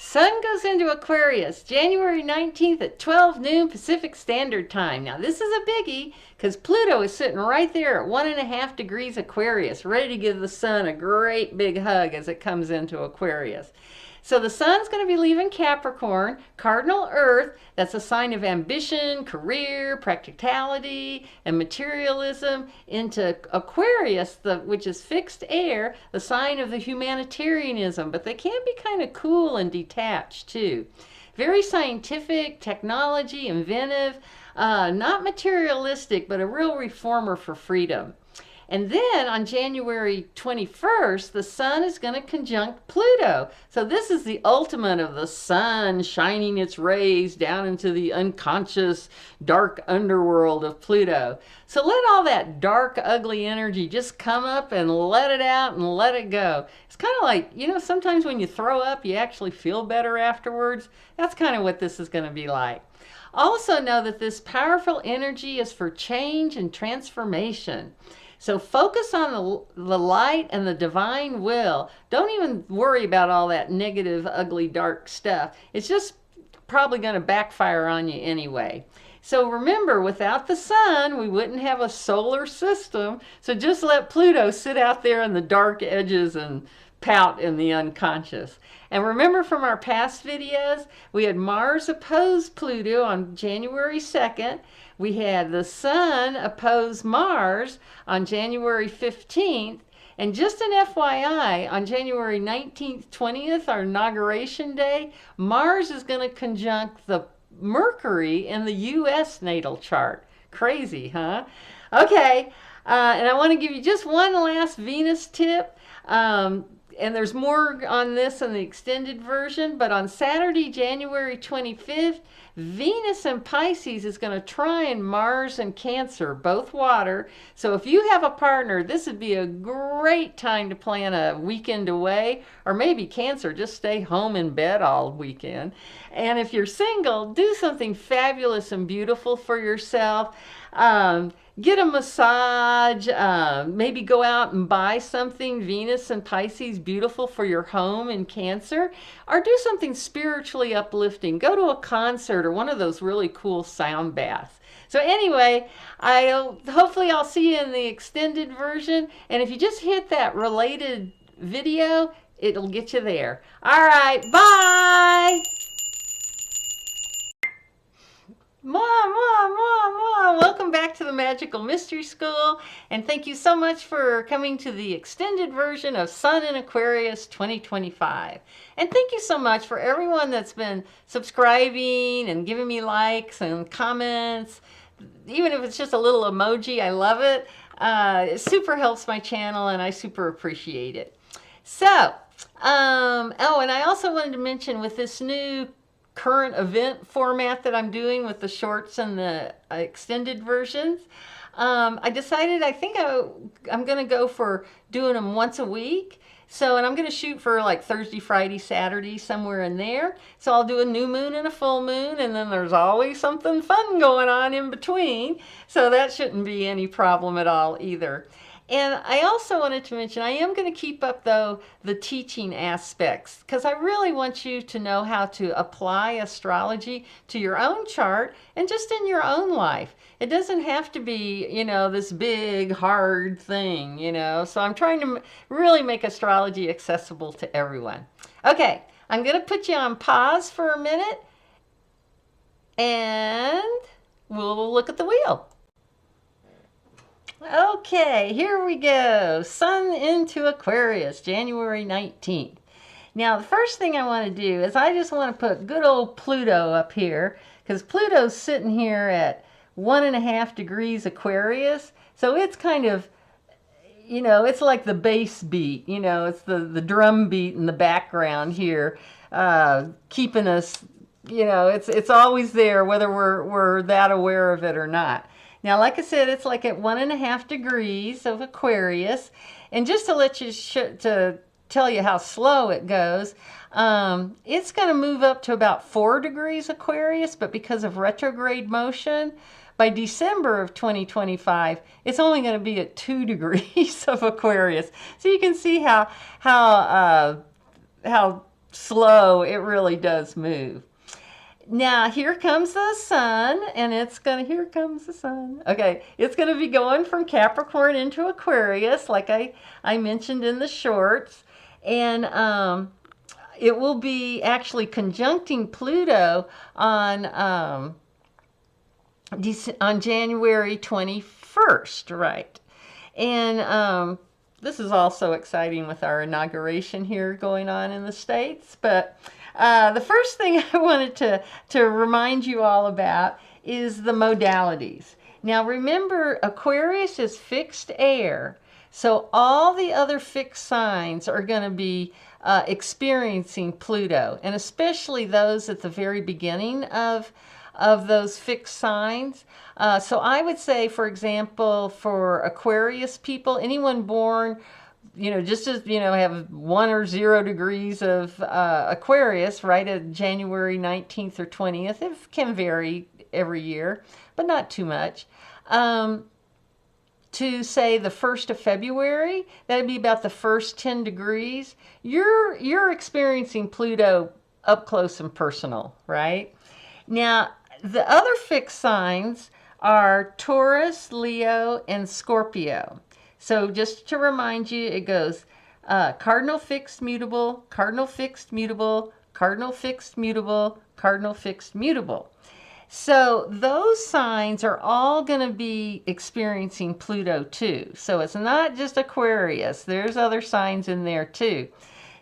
Sun goes into Aquarius January 19th at 12 noon Pacific Standard Time. Now this is a biggie because Pluto is sitting right there at 1.5 degrees Aquarius, ready to give the Sun a great big hug as it comes into Aquarius. So the Sun's going to be leaving Capricorn, cardinal Earth, that's a sign of ambition, career, practicality, and materialism, into Aquarius, which is fixed air, the sign of the humanitarianism, but they can be kind of cool and detached too. Very scientific, technology, inventive, not materialistic, but a real reformer for freedom. And then on January 21st, the Sun is going to conjunct Pluto. So this is the ultimate of the Sun shining its rays down into the unconscious, dark underworld of Pluto. So let all that dark, ugly energy just come up and let it out and let it go. It's kind of like, you know, sometimes when you throw up, you actually feel better afterwards. That's kind of what this is going to be like. Also know that this powerful energy is for change and transformation. So focus on the light and the divine will. Don't even worry about all that negative, ugly, dark stuff. It's just probably going to backfire on you anyway. So remember, without the Sun, we wouldn't have a solar system. So just let Pluto sit out there in the dark edges and pout in the unconscious. And remember from our past videos, we had Mars oppose Pluto on January 2nd. We had the Sun oppose Mars on January 15th. And just an FYI, on January 19th, 20th, our inauguration day, Mars is going to conjunct the Mercury in the U.S. natal chart. Crazy, huh? Okay, and I want to give you just one last Venus tip. And there's more on this in the extended version, but on Saturday, January 25th, Venus in Pisces is going to trine Mars and Cancer, both water. So if you have a partner, this would be a great time to plan a weekend away, or maybe Cancer, just stay home in bed all weekend. And if you're single, do something fabulous and beautiful for yourself. Get a massage, maybe go out and buy something Venus and Pisces beautiful for your home in Cancer, or do something spiritually uplifting. Go to a concert or one of those really cool sound baths. So anyway, hopefully I'll see you in the extended version, and if you just hit that related video, it'll get you there. All right, bye! Welcome back to the Magical Mystery School, and thank you so much for coming to the extended version of Sun in Aquarius 2025. And thank you so much for everyone that's been subscribing and giving me likes and comments. Even if it's just a little emoji, I love it. It super helps my channel, and I super appreciate it. So, and I also wanted to mention with this new current event format that I'm doing with the shorts and the extended versions, I decided I think I'm going to go for doing them once a week. So, and I'm going to shoot for like Thursday, Friday, Saturday, somewhere in there. So I'll do a new moon and a full moon, and then there's always something fun going on in between. So that shouldn't be any problem at all either. And I also wanted to mention, I am going to keep up, though, the teaching aspects, because I really want you to know how to apply astrology to your own chart and just in your own life. It doesn't have to be, you know, this big, hard thing, you know. So I'm trying to really make astrology accessible to everyone. Okay, I'm going to put you on pause for a minute, and we'll look at the wheel. Okay, here we go. Sun into Aquarius, January 19th. Now, the first thing I want to do is I just want to put good old Pluto up here, because Pluto's sitting here at 1.5 degrees Aquarius. So it's kind of, you know, it's like the bass beat, you know, it's the drum beat in the background here, keeping us, you know, it's always there whether we're that aware of it or not. Now, like I said, it's like at 1.5 degrees of Aquarius. And just to let you, to tell you how slow it goes, it's going to move up to about 4 degrees Aquarius, but because of retrograde motion, by December of 2025, it's only going to be at 2 degrees of Aquarius. So you can see how slow. It really does move. Now, here comes the sun, and here comes the sun. Okay, it's going to be going from Capricorn into Aquarius, like I mentioned in the shorts. And it will be actually conjuncting Pluto on January 21st, right? And this is also exciting with our inauguration here going on in the States. But the first thing I wanted to remind you all about is the modalities. Now remember, Aquarius is fixed air, so all the other fixed signs are going to be experiencing Pluto, and especially those at the very beginning of those fixed signs. So I would say, for example, for Aquarius people, anyone born, just as, have 1 or 0 degrees of Aquarius, right at January 19th or 20th, it can vary every year, but not too much. To say the 1st of February, that'd be about the first 10 degrees. You're experiencing Pluto up close and personal, right? Now, the other fixed signs are Taurus, Leo, and Scorpio. So just to remind you, it goes cardinal fixed mutable, cardinal fixed mutable, cardinal fixed mutable, cardinal fixed mutable. So those signs are all going to be experiencing Pluto too. So it's not just Aquarius. There's other signs in there too.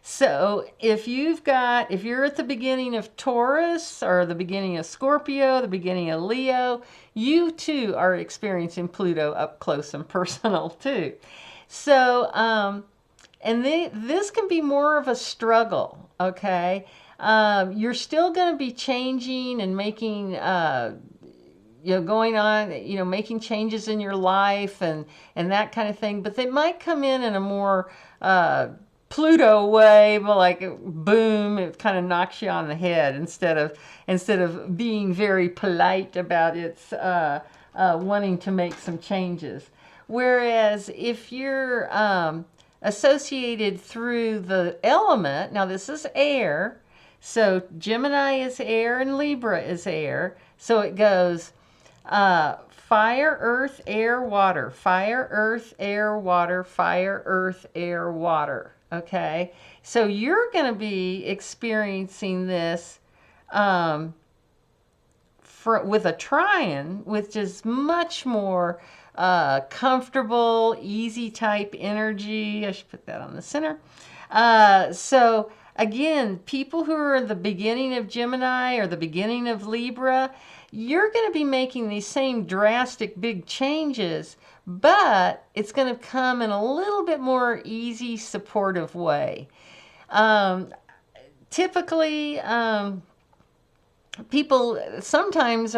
So if you're at the beginning of Taurus or the beginning of Scorpio, the beginning of Leo, you too are experiencing Pluto up close and personal too. So, this can be more of a struggle, okay? You're still going to be changing and making, going on, making changes in your life and that kind of thing, but they might come in a more, Pluto way, but like boom, it kind of knocks you on the head instead of being very polite about its wanting to make some changes. Whereas if you're associated through the element, now this is air, so Gemini is air and Libra is air, so it goes fire, earth, air, water, fire, earth, air, water, fire, earth, air, water. Okay, so you're going to be experiencing this with a trine, which is much more comfortable, easy type energy. I should put that on the center. So again, people who are at the beginning of Gemini or the beginning of Libra, you're going to be making these same drastic big changes, but it's going to come in a little bit more easy, supportive way. Typically, people sometimes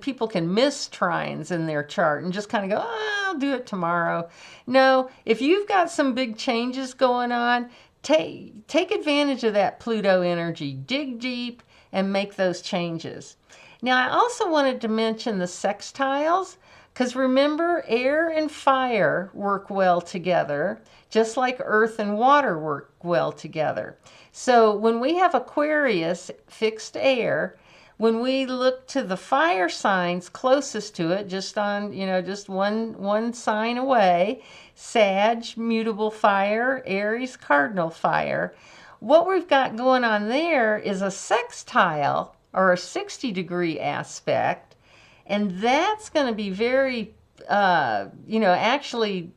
people can miss trines in their chart and just kind of go, oh, I'll do it tomorrow. No, if you've got some big changes going on, take advantage of that Pluto energy. Dig deep and make those changes. Now, I also wanted to mention the sextiles, because remember, air and fire work well together, just like earth and water work well together. So when we have Aquarius, fixed air, when we look to the fire signs closest to it, just one sign away, Sag, mutable fire, Aries, cardinal fire, what we've got going on there is a sextile, or a 60-degree aspect, and that's going to be very, actually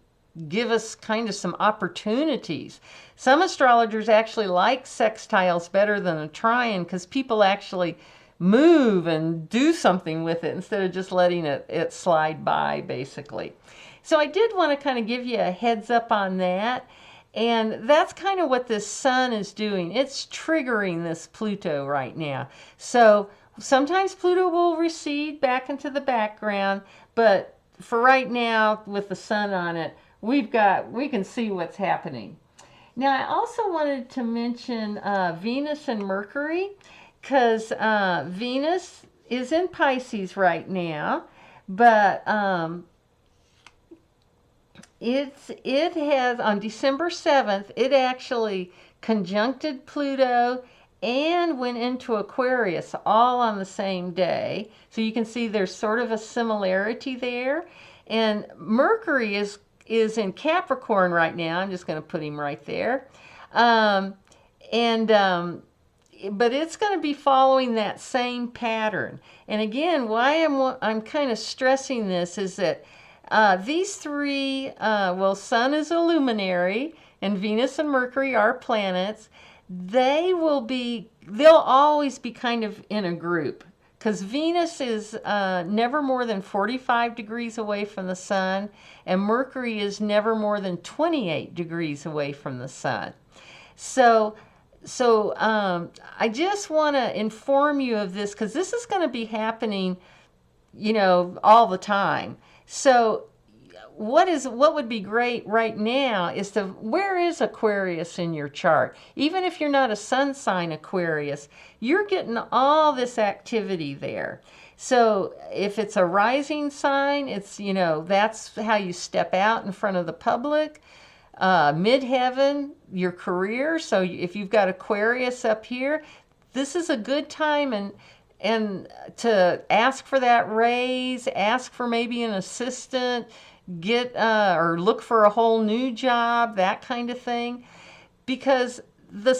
give us kind of some opportunities. Some astrologers actually like sextiles better than a trine because people actually move and do something with it instead of just letting it slide by, basically. So I did want to kind of give you a heads up on that. And that's kind of what this sun is doing. It's triggering this Pluto right now. So sometimes Pluto will recede back into the background, but for right now, with the sun on it, we can see what's happening. Now, I also wanted to mention Venus and Mercury, because Venus is in Pisces right now, but it has, on December 7th, it actually conjuncted Pluto, and went into Aquarius all on the same day. So you can see there's sort of a similarity there. And Mercury is in Capricorn right now. I'm just going to put him right there. But it's going to be following that same pattern. And again, why I'm kind of stressing this is that these three, well, Sun is a luminary, and Venus and Mercury are planets. They'll always be kind of in a group, because Venus is never more than 45 degrees away from the Sun, and Mercury is never more than 28 degrees away from the Sun. So I just want to inform you of this, because this is going to be happening, all the time. So what would be great right now is where is Aquarius in your chart? Even if you're not a sun sign Aquarius, you're getting all this activity there. So if it's a rising sign, it's, that's how you step out in front of the public. Midheaven, your career. So if you've got Aquarius up here, this is a good time and to ask for that raise, ask for maybe an assistant, get or look for a whole new job, that kind of thing. Because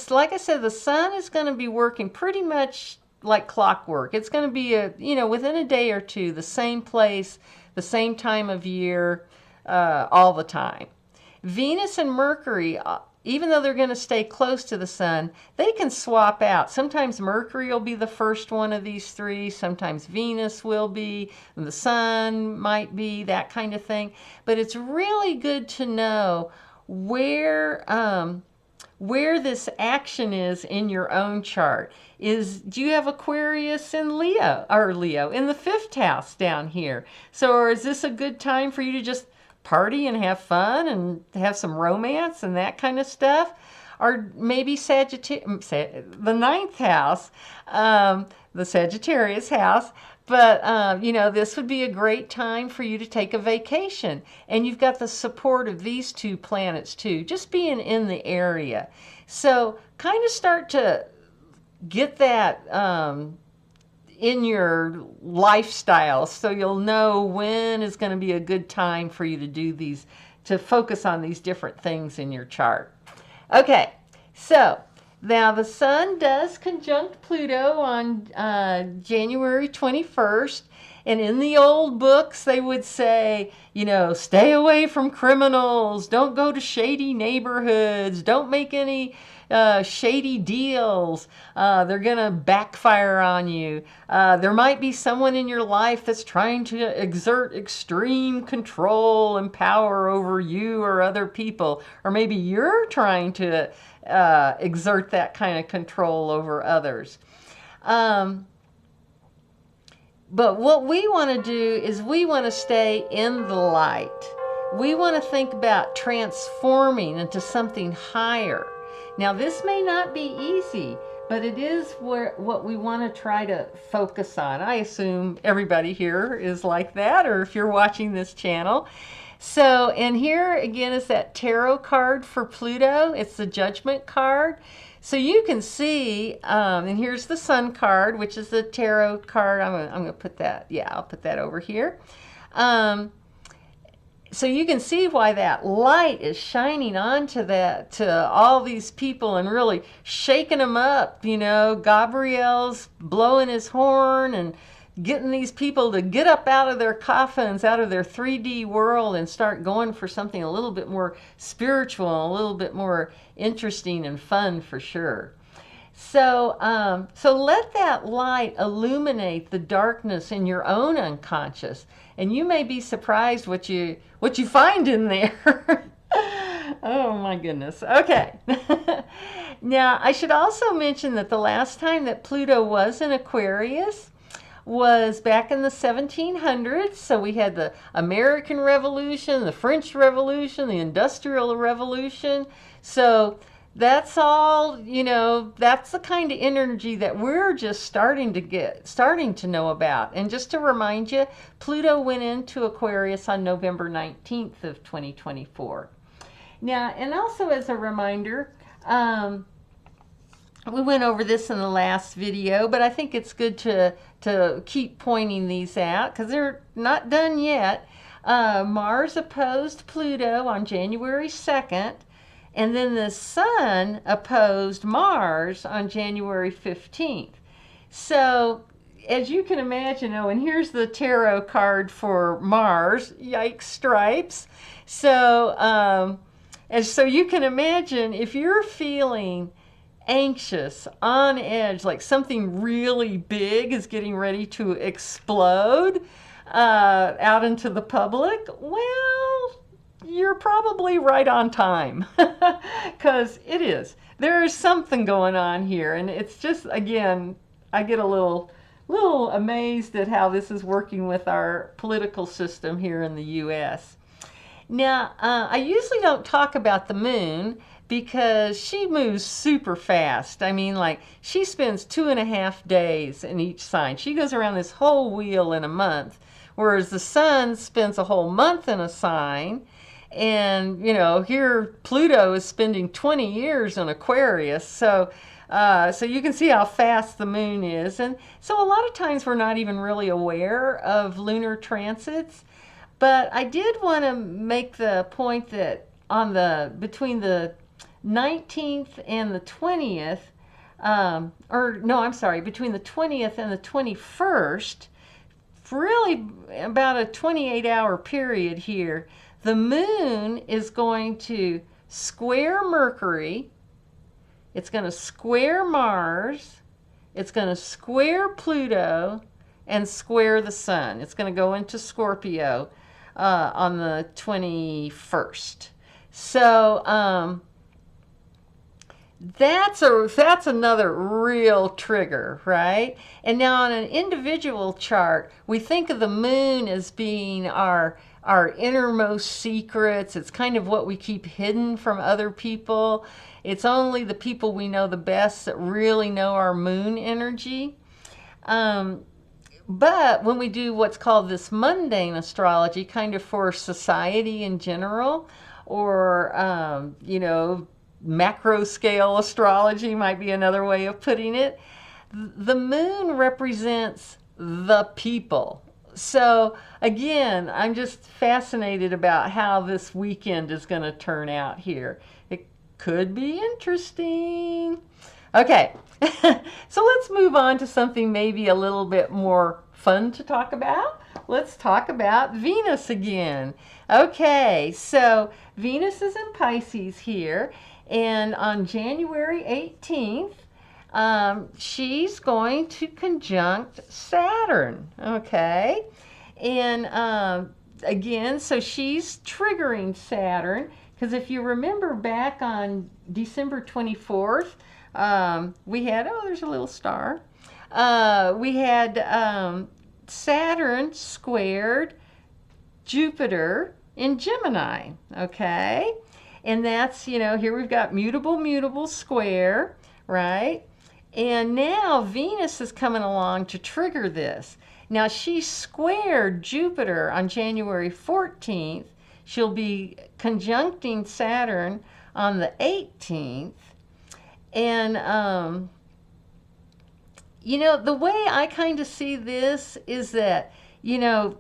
like I said, the Sun is going to be working pretty much like clockwork. It's going to be within a day or two, the same place, the same time of year, all the time. Venus and Mercury, even though they're going to stay close to the Sun, they can swap out. Sometimes Mercury will be the first one of these three. Sometimes Venus will be, and the Sun might be, that kind of thing. But it's really good to know where this action is in your own chart. Do you have Aquarius in Leo in the 5th house down here? So, or is this a good time for you to just party and have fun and have some romance and that kind of stuff? Or maybe the 9th house, the Sagittarius house. But, this would be a great time for you to take a vacation. And you've got the support of these two planets too, just being in the area. So kind of start to get that in your lifestyle, so you'll know when is going to be a good time for you to do these, to focus on these different things in your chart. Okay, so now the Sun does conjunct Pluto on January 21st. And in the old books, they would say, stay away from criminals, don't go to shady neighborhoods, don't make any shady deals. They're going to backfire on you. There might be someone in your life that's trying to exert extreme control and power over you or other people. Or maybe you're trying to exert that kind of control over others. But what we want to do is we want to stay in the light. We want to think about transforming into something higher. Now, this may not be easy, but it is what we want to try to focus on. I assume everybody here is like that, or if you're watching this channel. So, and here again is that tarot card for Pluto. It's the Judgment card. So you can see, and here's the Sun card, which is the tarot card. I'm going to put that, I'll put that over here. So you can see why that light is shining onto to all these people and really shaking them up. Gabriel's blowing his horn and getting these people to get up out of their coffins, out of their 3D world, and start going for something a little bit more spiritual, a little bit more interesting and fun for sure. So, so let that light illuminate the darkness in your own unconscious, and you may be surprised what you find in there. Oh my goodness. Okay. Now, I should also mention that the last time that Pluto was in Aquarius was back in the 1700s. So we had the American Revolution, the French Revolution, the Industrial Revolution. So that's all, that's the kind of energy that we're just starting to know about. And just to remind you, Pluto went into Aquarius on November 19th of 2024. Now, and also as a reminder, We went over this in the last video, but I think it's good to keep pointing these out because they're not done yet. Mars opposed Pluto on January 2nd, and then the Sun opposed Mars on January 15th. So, as you can imagine, oh, and here's the tarot card for Mars, Yikes stripes. So, so you can imagine if you're feeling anxious, on edge, like something really big is getting ready to explode out into the public, well, you're probably right on time because it is. There is something going on here, and it's just, again, I get a little amazed at how this is working with our political system here in the U.S. Now, I usually don't talk about the moon because she moves super fast. I mean, like, she spends 2.5 days in each sign. She goes around this whole wheel in a month, whereas the sun spends a whole month in a sign. And, you know, here Pluto is spending 20 years in Aquarius. So you can see how fast the moon is. And so a lot of times we're not even really aware of lunar transits. But I did want to make the point that between the 19th and the 20th, between the 20th and the 21st, really about a 28-hour period here, the moon is going to square Mercury, it's going to square Mars, it's going to square Pluto, and square the sun. It's going to go into Scorpio on the 21st. So that's another real trigger, right? And now on an individual chart, we think of the moon as being our innermost secrets. It's kind of what we keep hidden from other people. It's only the people we know the best that really know our moon energy. But when we do what's called this mundane astrology, kind of for society in general, or, you know, macro scale astrology might be another way of putting it, the moon represents the people. So again, I'm just fascinated about how this weekend is going to turn out here. It could be interesting. Okay, so let's move on to something maybe a little bit more fun to talk about. Let's talk about Venus again. Okay, so Venus is in Pisces here, and on January 18th, she's going to conjunct Saturn, okay? And again, so she's triggering Saturn, because if you remember back on December 24th, we had, oh, there's a little star. We had Saturn squared Jupiter in Gemini, okay? And that's, you know, here we've got mutable square, right? And now Venus is coming along to trigger this. Now she squared Jupiter on January 14th. She'll be conjuncting Saturn on the 18th. And, you know, the way I kind of see this is that, you know,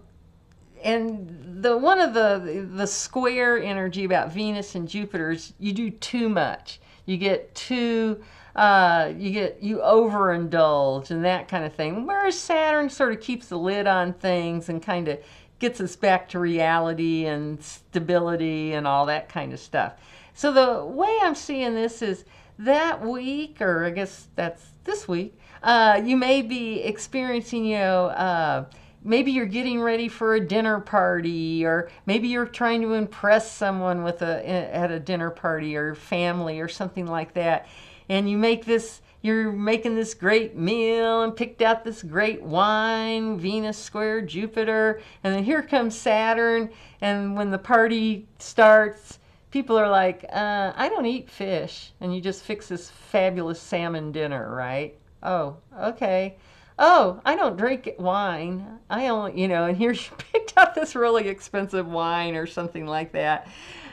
and one of the square energy about Venus and Jupiter is you do too much. You get too, you overindulge and that kind of thing. Whereas Saturn sort of keeps the lid on things and kind of gets us back to reality and stability and all that kind of stuff. So the way I'm seeing this is that week, or I guess that's this week, you may be experiencing, you know, maybe you're getting ready for a dinner party, or maybe you're trying to impress someone at a dinner party or family or something like that. And you're making this great meal and picked out this great wine, Venus square Jupiter, and then here comes Saturn, and when the party starts, people are like, I don't eat fish, and you just fix this fabulous salmon dinner, right? Oh, okay. Oh, I don't drink wine. I only, you know, and here you picked out this really expensive wine or something like that.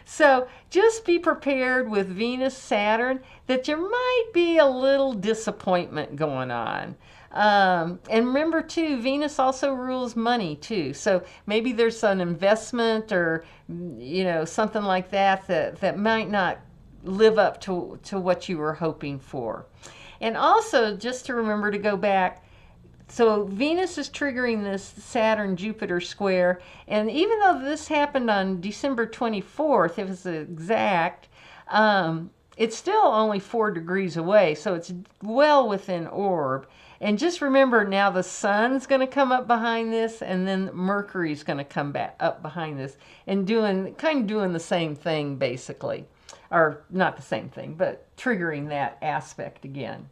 So just be prepared with Venus, Saturn, that there might be a little disappointment going on. And remember too, Venus also rules money too. So maybe there's an investment or, something like that that might not live up to what you were hoping for. And also just to remember to go back, so Venus is triggering this Saturn-Jupiter square, and even though this happened on December 24th, if it's exact, it's still only 4 degrees away, so it's well within orb. And just remember now the sun's going to come up behind this, and then Mercury's going to come back up behind this, and kind of doing the same thing basically. Or not the same thing, but triggering that aspect again.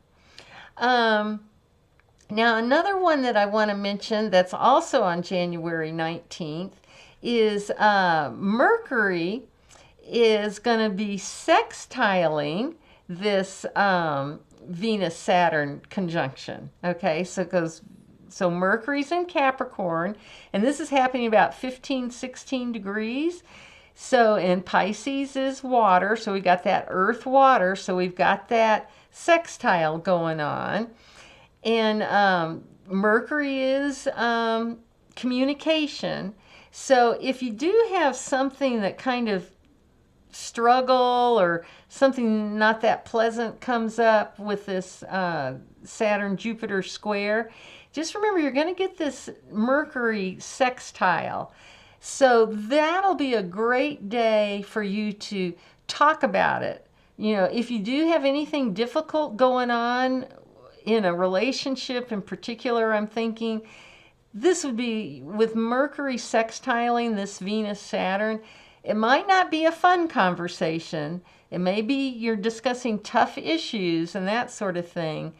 Now, another one that I want to mention that's also on January 19th is Mercury is going to be sextiling this Venus-Saturn conjunction. Okay, so Mercury's in Capricorn, and this is happening about 15, 16 degrees. So, and Pisces is water, so we got that earth water, so we've got that sextile going on. And Mercury is communication. So if you do have something that kind of struggle or something not that pleasant comes up with this Saturn-Jupiter square, just remember you're going to get this Mercury sextile. So that'll be a great day for you to talk about it. If you do have anything difficult going on in a relationship in particular, I'm thinking this would be with Mercury sextiling this Venus-Saturn. It might not be a fun conversation. It may be you're discussing tough issues and that sort of thing.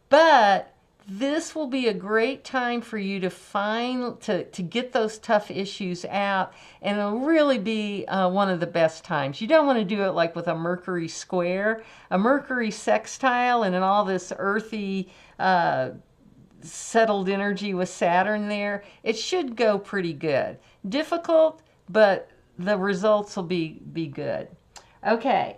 But this will be a great time for you to get those tough issues out, and it'll really be one of the best times. You don't want to do it like with a Mercury square, a Mercury sextile, and in all this earthy, settled energy with Saturn there. It should go pretty good. Difficult, but the results will be good. Okay.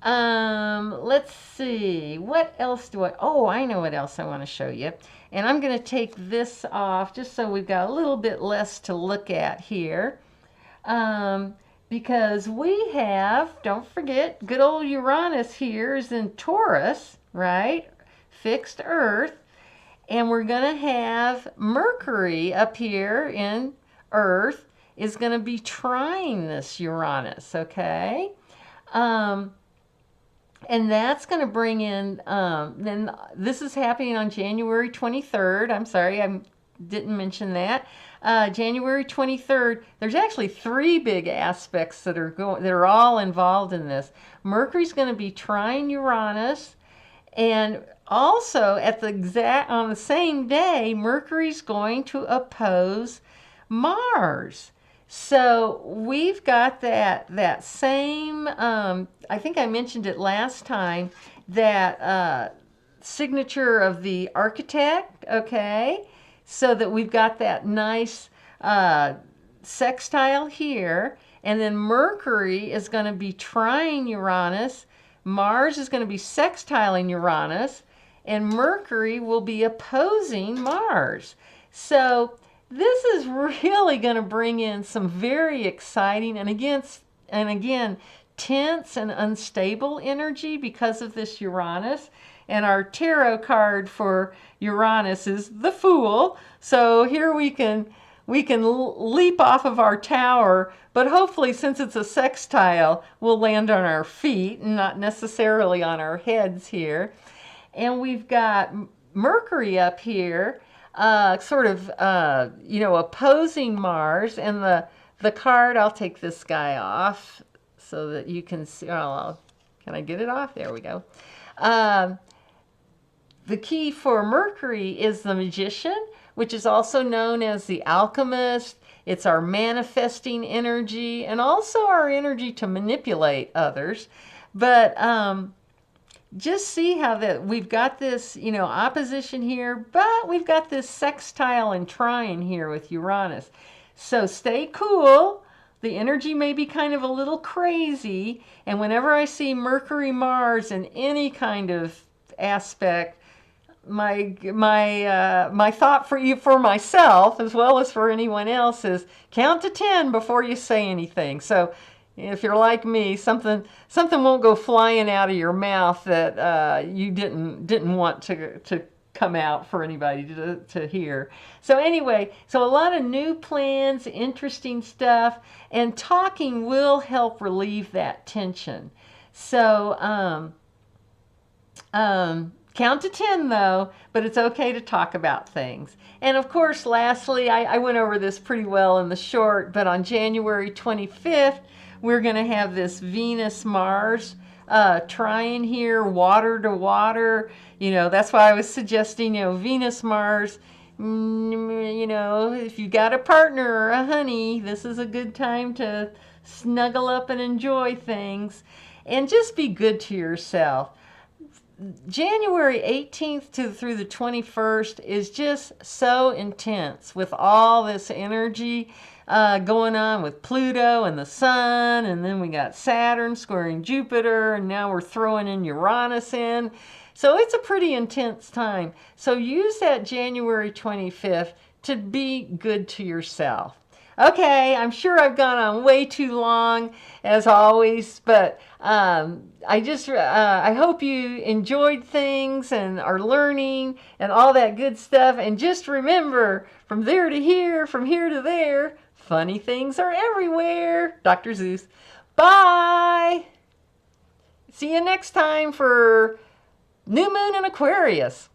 Let's see, what else I know what else I want to show you. And I'm going to take this off just so we've got a little bit less to look at here. Because we have, don't forget, good old Uranus here is in Taurus, right? Fixed Earth. And we're going to have Mercury up here in Earth is going to be trine this Uranus, okay? And that's going to bring in, then this is happening on January 23rd. I'm sorry, I didn't mention that. January 23rd, there's actually 3 big aspects that are all involved in this. Mercury's going to be trine Uranus, and also on the same day, Mercury's going to oppose Mars. So we've got that same, I think I mentioned it last time, that signature of the architect, okay? So that we've got that nice sextile here, and then Mercury is going to be trine Uranus, Mars is going to be sextiling Uranus, and Mercury will be opposing Mars. So this is really going to bring in some very exciting and again tense and unstable energy because of this Uranus. And our tarot card for Uranus is the Fool. So here we can leap off of our tower, but hopefully since it's a sextile, we'll land on our feet and not necessarily on our heads here. And we've got Mercury up here, opposing Mars, and the card, I'll take this guy off so that you can see. Can I get it off? There we go. The key for Mercury is the Magician, which is also known as the Alchemist. It's our manifesting energy and also our energy to manipulate others. But just see how that we've got this, opposition here, but we've got this sextile and trine here with Uranus. So stay cool. the energy may be kind of a little crazy. And whenever I see Mercury, Mars in any kind of aspect, my thought for you, for myself as well as for anyone else, is count to 10 before you say anything. So if you're like me, something won't go flying out of your mouth that you didn't want to come out for anybody to hear. So anyway, so a lot of new plans, interesting stuff, and talking will help relieve that tension. So count to 10 though, but it's okay to talk about things. And of course, lastly, I went over this pretty well in the short, but on January 25th, we're going to have this Venus-Mars trine here, water to water. You know, that's why I was suggesting, you know, Venus-Mars, you know, if you got a partner or a honey, this is a good time to snuggle up and enjoy things. And just be good to yourself. January 18th through the 21st is just so intense with all this energy going on with Pluto and the Sun, and then we got Saturn squaring Jupiter, and now we're throwing in Uranus in. So it's a pretty intense time. So use that January 25th to be good to yourself. Okay, I'm sure I've gone on way too long, as always, but I hope you enjoyed things and are learning and all that good stuff. And just remember, from there to here, from here to there, funny things are everywhere. Dr. Zeus. Bye! See you next time for New Moon in Aquarius.